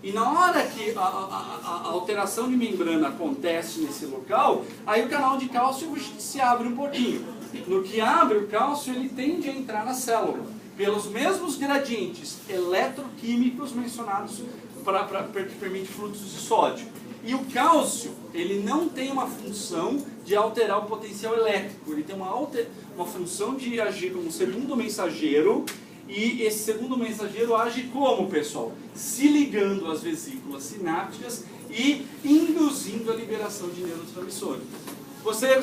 E na hora que a alteração de membrana acontece nesse local, aí o canal de cálcio se abre um pouquinho. No que abre o cálcio, ele tende a entrar na célula, pelos mesmos gradientes eletroquímicos mencionados que permite fluxos de sódio. E o cálcio, ele não tem uma função de alterar o potencial elétrico, ele tem uma função de agir como segundo mensageiro. E esse segundo mensageiro age como, pessoal? Se ligando às vesículas sinápticas e induzindo a liberação de neurotransmissores.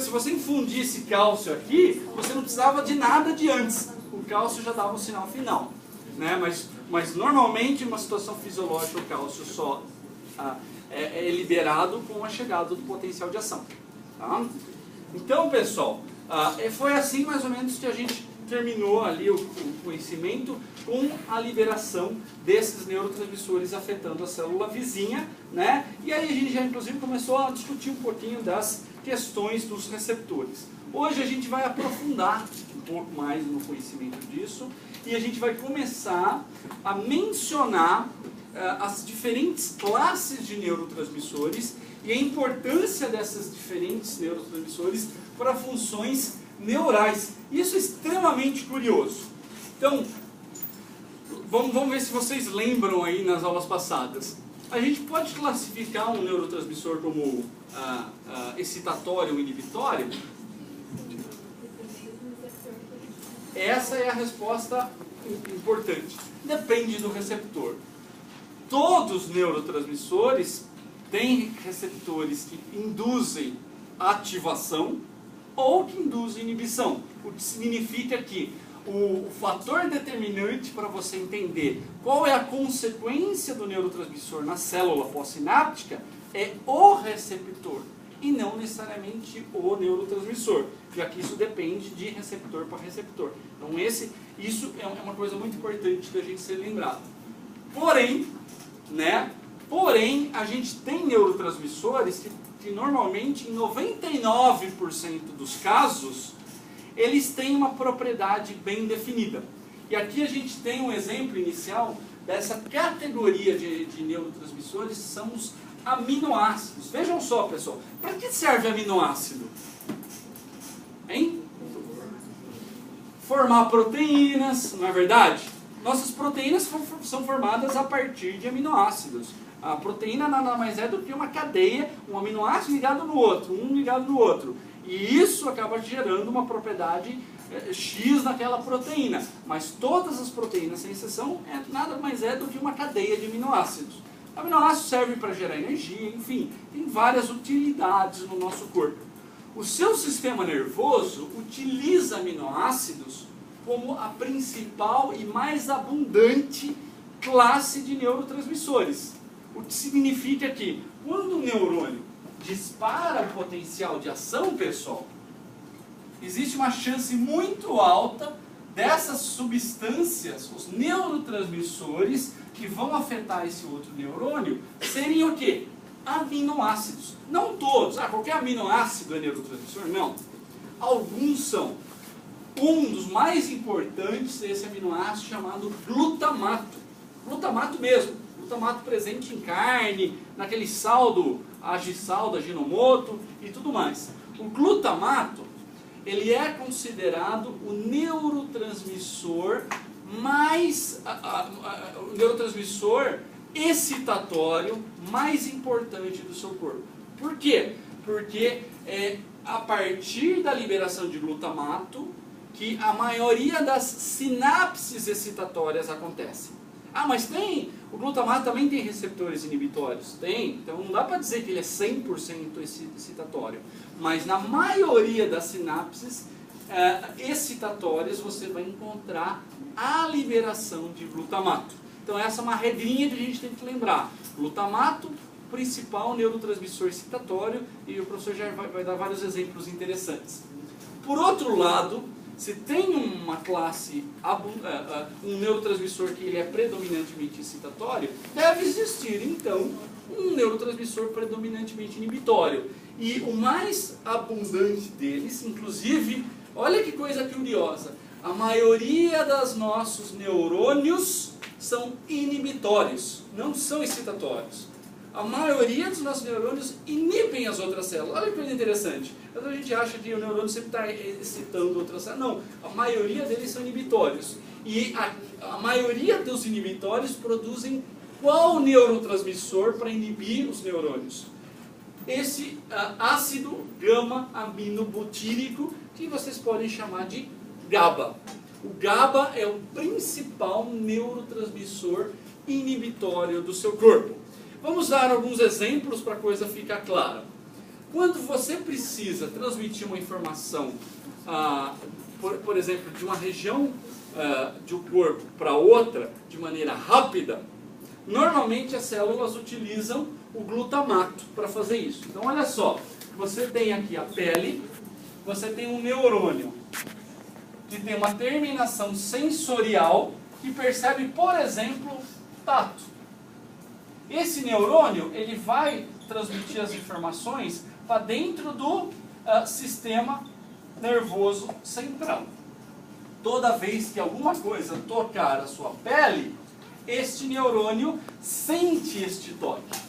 Se você infundir esse cálcio aqui, você não precisava de nada de antes. O cálcio já dava o sinal final. Né? Mas normalmente, em uma situação fisiológica, o cálcio só é liberado com a chegada do potencial de ação. Tá? Então, pessoal, foi assim mais ou menos que a gente terminou ali o conhecimento com a liberação desses neurotransmissores afetando a célula vizinha, né? E aí a gente já inclusive começou a discutir um pouquinho das questões dos receptores. Hoje a gente vai aprofundar um pouco mais no conhecimento disso e a gente vai começar a mencionar as diferentes classes de neurotransmissores e a importância dessas diferentes neurotransmissores para funções neurais. Isso é extremamente curioso. Então, vamos ver se vocês lembram aí nas aulas passadas. A gente pode classificar um neurotransmissor como excitatório ou inibitório? Essa é a resposta importante. Depende do receptor. Todos os neurotransmissores têm receptores que induzem ativação ou que induzem inibição. O que significa que o fator determinante para você entender qual é a consequência do neurotransmissor na célula pós-sináptica é o receptor e não necessariamente o neurotransmissor, já que isso depende de receptor para receptor. Então isso é uma coisa muito importante da gente ser lembrado. Porém, a gente tem neurotransmissores que normalmente, em 99% dos casos, eles têm uma propriedade bem definida. E aqui a gente tem um exemplo inicial dessa categoria de neurotransmissores, são os aminoácidos. Vejam só, pessoal, para que serve aminoácido? Hein? Formar proteínas, não é verdade? Nossas proteínas são formadas a partir de aminoácidos. A proteína nada mais é do que uma cadeia, um aminoácido ligado no outro, um ligado no outro. E isso acaba gerando uma propriedade X naquela proteína. Mas todas as proteínas, sem exceção, nada mais é do que uma cadeia de aminoácidos. Aminoácidos servem para gerar energia, enfim, tem várias utilidades no nosso corpo. O seu sistema nervoso utiliza aminoácidos como a principal e mais abundante classe de neurotransmissores. O que significa que, quando o neurônio dispara o potencial de ação, pessoal, existe uma chance muito alta dessas substâncias, os neurotransmissores que vão afetar esse outro neurônio, serem o quê? Aminoácidos. Não todos. Qualquer aminoácido é neurotransmissor? Não. Alguns são. Um dos mais importantes é esse aminoácido chamado glutamato. Glutamato mesmo. Glutamato presente em carne, naquele sal do agisal da Ajinomoto e tudo mais. O glutamato, ele é considerado o neurotransmissor o neurotransmissor excitatório mais importante do seu corpo. Por quê? Porque é a partir da liberação de glutamato que a maioria das sinapses excitatórias acontecem. Mas o glutamato também tem receptores inibitórios? Tem, então não dá para dizer que ele é 100% excitatório. Mas na maioria das sinapses excitatórias você vai encontrar a liberação de glutamato. Então essa é uma regrinha que a gente tem que lembrar. Glutamato, principal neurotransmissor excitatório, e o professor já vai dar vários exemplos interessantes. Por outro lado, se tem uma classe, um neurotransmissor que ele é predominantemente excitatório, deve existir, então, um neurotransmissor predominantemente inibitório. E o mais abundante deles, inclusive, olha que coisa curiosa, a maioria dos nossos neurônios são inibitórios, não são excitatórios. A maioria dos nossos neurônios inibem as outras células. Olha que coisa interessante. A gente acha que o neurônio sempre está excitando outras células. Não, a maioria deles são inibitórios. E a maioria dos inibitórios produzem qual neurotransmissor para inibir os neurônios? Esse ácido gama-aminobutírico, que vocês podem chamar de GABA. O GABA é o principal neurotransmissor inibitório do seu corpo. Vamos dar alguns exemplos para a coisa ficar clara. Quando você precisa transmitir uma informação, por exemplo, de uma região do corpo para outra, de maneira rápida, normalmente as células utilizam o glutamato para fazer isso. Então olha só, você tem aqui a pele, você tem um neurônio que tem uma terminação sensorial que percebe, por exemplo, tato. Esse neurônio ele vai transmitir as informações para dentro do sistema nervoso central. Toda vez que alguma coisa tocar a sua pele, este neurônio sente este toque.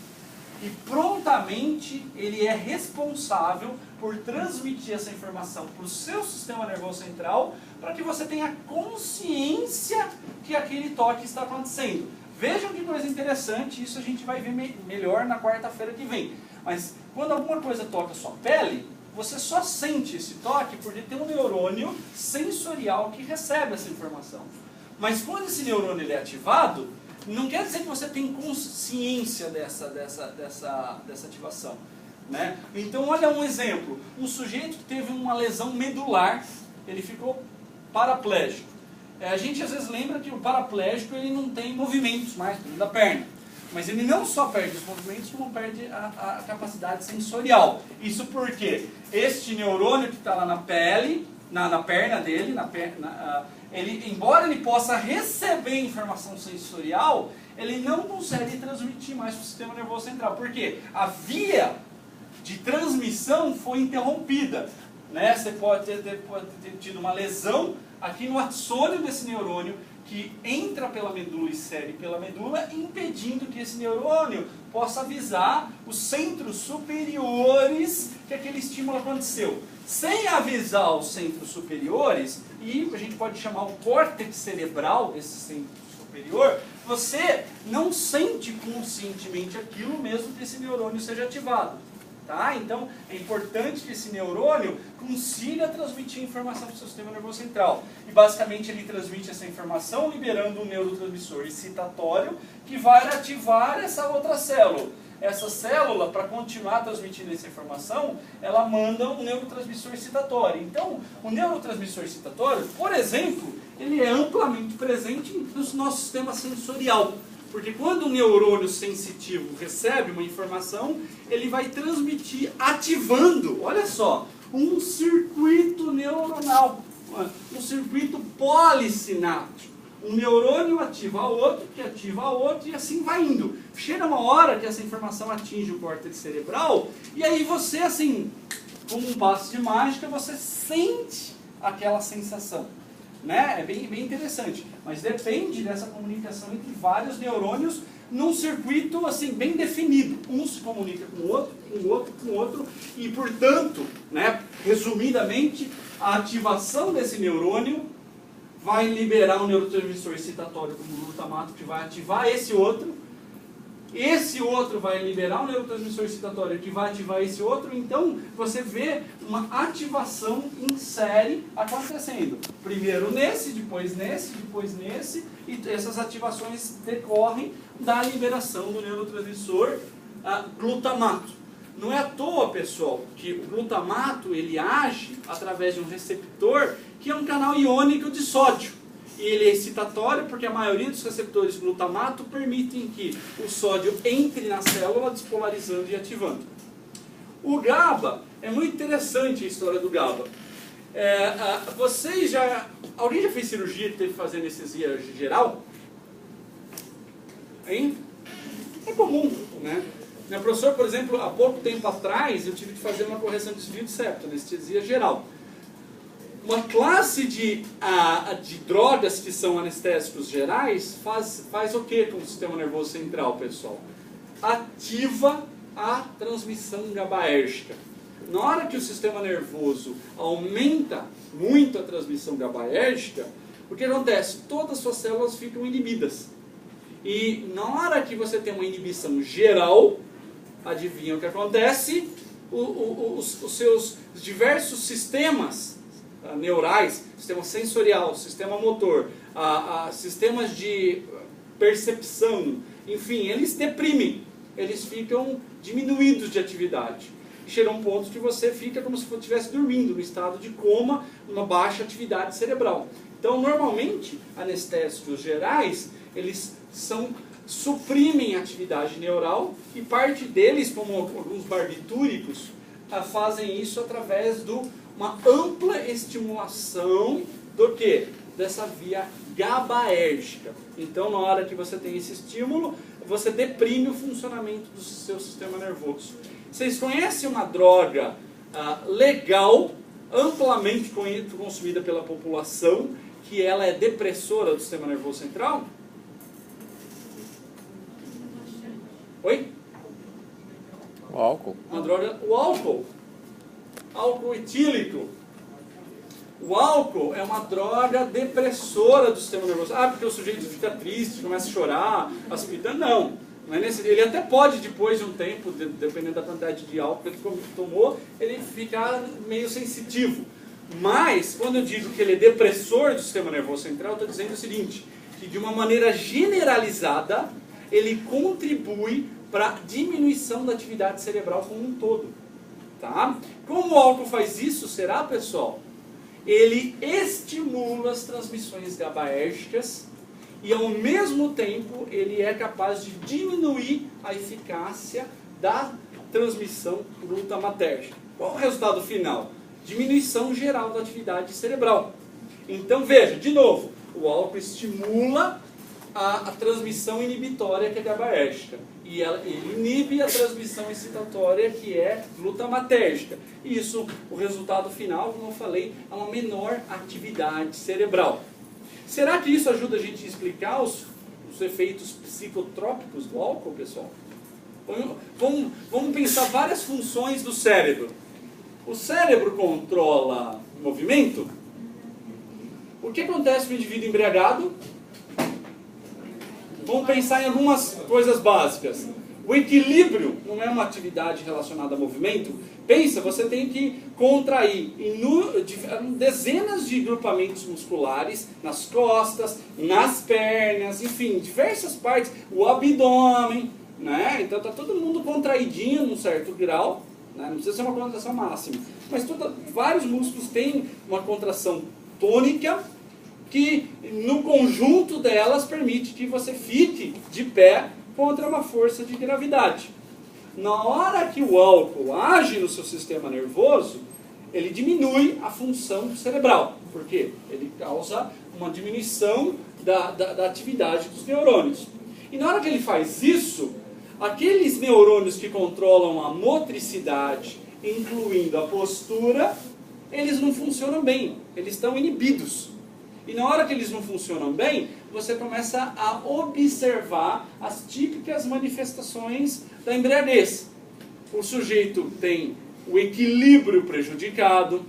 E prontamente ele é responsável por transmitir essa informação para o seu sistema nervoso central, para que você tenha consciência que aquele toque está acontecendo. Vejam que coisa interessante, isso a gente vai ver melhor na quarta-feira que vem. Mas quando alguma coisa toca a sua pele, você só sente esse toque porque tem um neurônio sensorial que recebe essa informação. Mas quando esse neurônio ele é ativado, não quer dizer que você tem consciência dessa ativação. Né? Então olha um exemplo, um sujeito que teve uma lesão medular, ele ficou paraplégico. A gente às vezes lembra que o paraplégico ele não tem movimentos mais da perna. Mas ele não só perde os movimentos, como perde a capacidade sensorial. Isso porque este neurônio que está lá na pele, na perna dele, embora ele possa receber informação sensorial, ele não consegue transmitir mais para o sistema nervoso central. Por quê? A via de transmissão foi interrompida. Né? Você pode ter tido uma lesão aqui no axônio desse neurônio, que entra pela medula e segue pela medula, impedindo que esse neurônio possa avisar os centros superiores que aquele estímulo aconteceu. Sem avisar os centros superiores, e a gente pode chamar o córtex cerebral, esse centro superior, você não sente conscientemente aquilo mesmo que esse neurônio seja ativado. Tá? Então, é importante que esse neurônio consiga transmitir informação para o seu sistema nervoso central. E, basicamente, ele transmite essa informação liberando um neurotransmissor excitatório que vai ativar essa outra célula. Essa célula, para continuar transmitindo essa informação, ela manda um neurotransmissor excitatório. Então, o neurotransmissor excitatório, por exemplo, ele é amplamente presente no nosso sistema sensorial. Porque quando o neurônio sensitivo recebe uma informação, ele vai transmitir ativando, olha só, um circuito neuronal, um circuito policináptico. Um neurônio ativa outro, que ativa outro, e assim vai indo. Chega uma hora que essa informação atinge o córtex cerebral, e aí você, assim, como um passo de mágica, você sente aquela sensação. Né? É bem interessante, mas depende dessa comunicação entre vários neurônios num circuito assim, bem definido. Um se comunica com o outro, com o outro, com o outro, e portanto, né, resumidamente, a ativação desse neurônio vai liberar um neurotransmissor excitatório como o glutamato, que vai ativar esse outro vai liberar um neurotransmissor excitatório que vai ativar esse outro, então você vê uma ativação em série acontecendo. Primeiro nesse, depois nesse, depois nesse, e essas ativações decorrem da liberação do neurotransmissor glutamato. Não é à toa, pessoal, que o glutamato ele age através de um receptor que é um canal iônico de sódio. E ele é excitatório porque a maioria dos receptores de glutamato permitem que o sódio entre na célula, despolarizando e ativando. O GABA, é muito interessante a história do GABA. Alguém já fez cirurgia que teve que fazer anestesia geral? Hein? É comum, né? Meu professor, por exemplo, há pouco tempo atrás, eu tive que fazer uma correção de desvio de septo, anestesia geral. Uma classe de drogas que são anestésicos gerais faz o que com o sistema nervoso central, pessoal? Ativa a transmissão GABAérgica. Na hora que o sistema nervoso aumenta muito a transmissão GABAérgica, o que acontece? Todas as suas células ficam inibidas. E na hora que você tem uma inibição geral, adivinha o que acontece? Os seus diversos sistemas neurais, sistema sensorial, sistema motor, sistemas de percepção, enfim, eles deprimem, eles ficam diminuídos de atividade. E chega um ponto que você fica como se estivesse dormindo, no estado de coma, uma baixa atividade cerebral. Então, normalmente, anestésicos gerais, eles suprimem a atividade neural e parte deles, como alguns barbitúricos, fazem isso através de uma ampla estimulação do quê? Dessa via GABAérgica. Então, na hora que você tem esse estímulo, você deprime o funcionamento do seu sistema nervoso. Vocês conhecem uma droga legal, amplamente consumida pela população, que ela é depressora do sistema nervoso central? Oi? O álcool. Uma droga, o álcool. Álcool etílico. O álcool é uma droga depressora do sistema nervoso. Porque o sujeito fica triste, começa a chorar, aspirando. Não. Ele até pode, depois de um tempo, dependendo da quantidade de álcool que ele tomou, ele ficar meio sensitivo. Mas, quando eu digo que ele é depressor do sistema nervoso central, eu estou dizendo o seguinte, que de uma maneira generalizada, ele contribui para a diminuição da atividade cerebral como um todo. Tá? Como o álcool faz isso, será, pessoal? Ele estimula as transmissões GABAérgicas e, ao mesmo tempo, ele é capaz de diminuir a eficácia da transmissão glutamatérgica. Qual o resultado final? Diminuição geral da atividade cerebral. Então, veja, de novo, o álcool estimula a transmissão inibitória, que é GABAérgica. E ele inibe a transmissão excitatória, que é glutamatérgica. E isso, o resultado final, como eu falei, é uma menor atividade cerebral. Será que isso ajuda a gente a explicar os efeitos psicotrópicos do álcool, pessoal? Vamos pensar várias funções do cérebro. O cérebro controla o movimento. O que acontece com o indivíduo embriagado? Vamos pensar em algumas coisas básicas. O equilíbrio não é uma atividade relacionada a movimento. Pensa, você tem que contrair dezenas de grupamentos musculares nas costas, nas pernas, enfim, diversas partes, o abdômen, né? Então está todo mundo contraidinho num certo grau, né? Não precisa ser uma contração máxima, mas vários músculos têm uma contração tônica que no conjunto delas permite que você fique de pé contra uma força de gravidade. Na hora que o álcool age no seu sistema nervoso, ele diminui a função cerebral. Por quê? Ele causa uma diminuição da atividade dos neurônios. E na hora que ele faz isso, aqueles neurônios que controlam a motricidade, incluindo a postura, eles não funcionam bem, eles estão inibidos. E na hora que eles não funcionam bem, você começa a observar as típicas manifestações da embriaguez. O sujeito tem o equilíbrio prejudicado.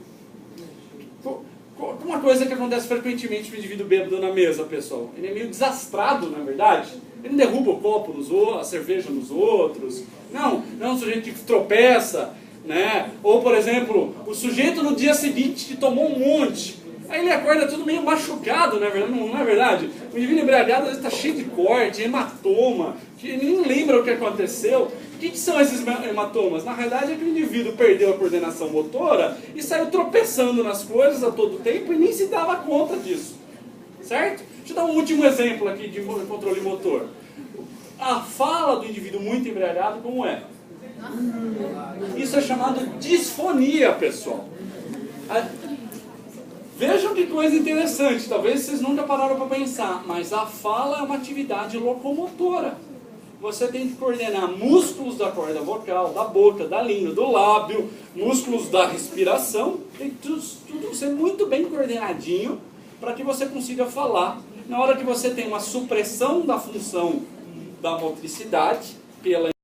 Uma coisa que acontece frequentemente com o indivíduo bêbado na mesa, pessoal. Ele é meio desastrado, na verdade. Ele não derruba o copo nos outros, a cerveja nos outros. Não é um sujeito que tropeça, né? Ou, por exemplo, o sujeito no dia seguinte que tomou um monte. Aí ele acorda tudo meio machucado, não é verdade? O indivíduo embriagado está cheio de corte, hematoma, que ele nem lembra o que aconteceu. O que são esses hematomas? Na realidade é que o indivíduo perdeu a coordenação motora e saiu tropeçando nas coisas a todo tempo e nem se dava conta disso. Certo? Deixa eu dar um último exemplo aqui de controle motor. A fala do indivíduo muito embriagado, como é? Isso é chamado disfonia, pessoal. Vejam que coisa interessante, talvez vocês nunca pararam para pensar, mas a fala é uma atividade locomotora. você tem que coordenar músculos da corda vocal, da boca, da língua, do lábio, músculos da respiração, tem tudo ser muito bem coordenadinho para que você consiga falar. Na hora que você tem uma supressão da função da motricidade pela